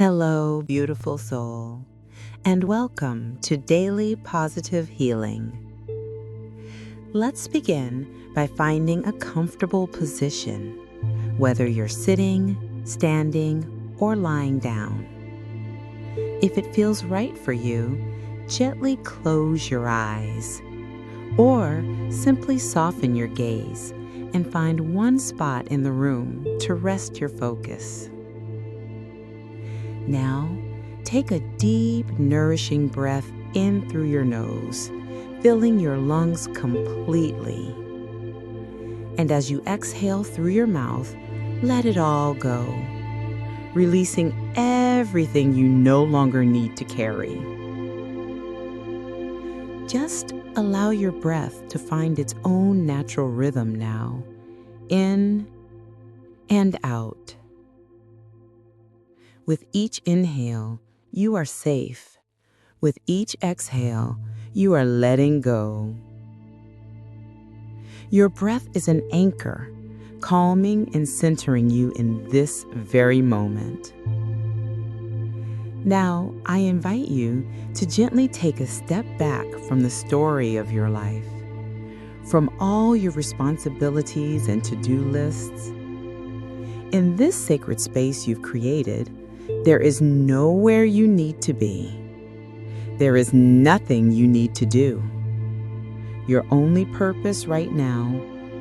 Hello, beautiful soul, and welcome to Daily Positive Healing. Let's begin by finding a comfortable position, whether you're sitting, standing, or lying down. If it feels right for you, gently close your eyes, or simply soften your gaze and find one spot in the room to rest your focus. Now, take a deep, nourishing breath in through your nose, filling your lungs completely. And as you exhale through your mouth, let it all go, releasing everything you no longer need to carry. Just allow your breath to find its own natural rhythm now, in and out. With each inhale, you are safe. With each exhale, you are letting go. Your breath is an anchor, calming and centering you in this very moment. Now, I invite you to gently take a step back from the story of your life, from all your responsibilities and to-do lists. In this sacred space you've created, there is nowhere you need to be. There is nothing you need to do. Your only purpose right now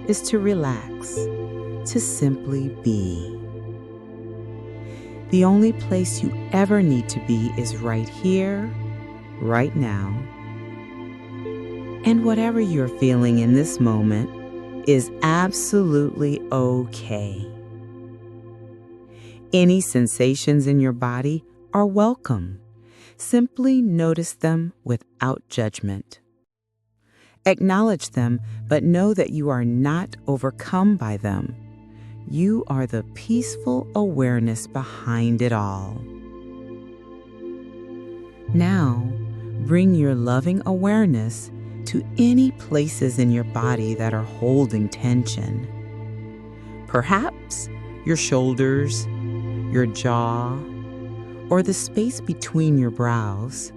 is to relax, to simply be. The only place you ever need to be is right here, right now. And whatever you're feeling in this moment is absolutely okay. Any sensations in your body are welcome. Simply notice them without judgment. Acknowledge them, but know that you are not overcome by them. You are the peaceful awareness behind it all. Now, bring your loving awareness to any places in your body that are holding tension. Perhaps your shoulders, your jaw, or the space between your brows.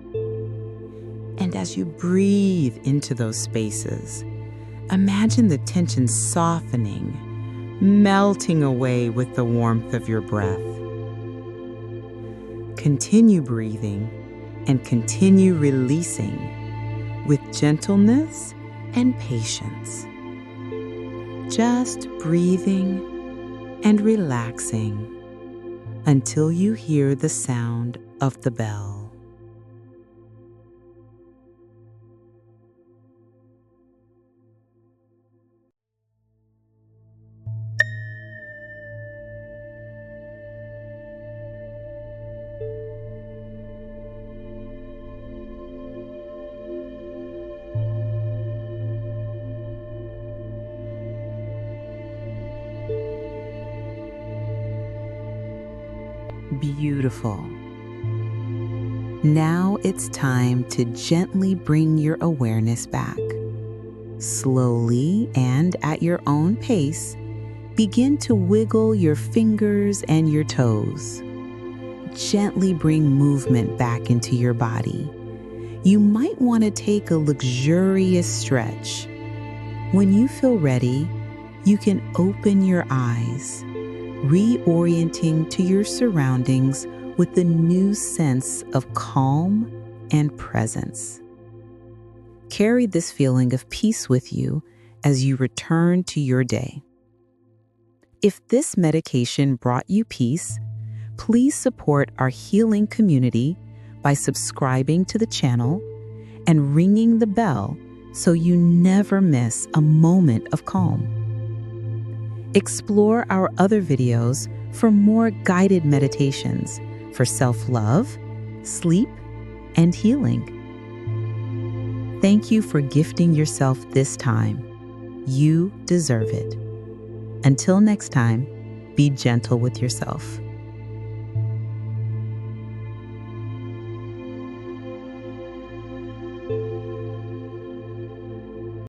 And as you breathe into those spaces, imagine the tension softening, melting away with the warmth of your breath. Continue breathing and continue releasing with gentleness and patience. Just breathing and relaxing until you hear the sound of the bell. Beautiful. Now it's time to gently bring your awareness back. Slowly and at your own pace, begin to wiggle your fingers and your toes. Gently bring movement back into your body. You might want to take a luxurious stretch. When you feel ready, you can open your eyes, reorienting to your surroundings with a new sense of calm and presence. Carry this feeling of peace with you as you return to your day. If this meditation brought you peace, please support our healing community by subscribing to the channel and ringing the bell so you never miss a moment of calm. Explore our other videos for more guided meditations for self-love, sleep, and healing. Thank you for gifting yourself this time. You deserve it. Until next time, be gentle with yourself.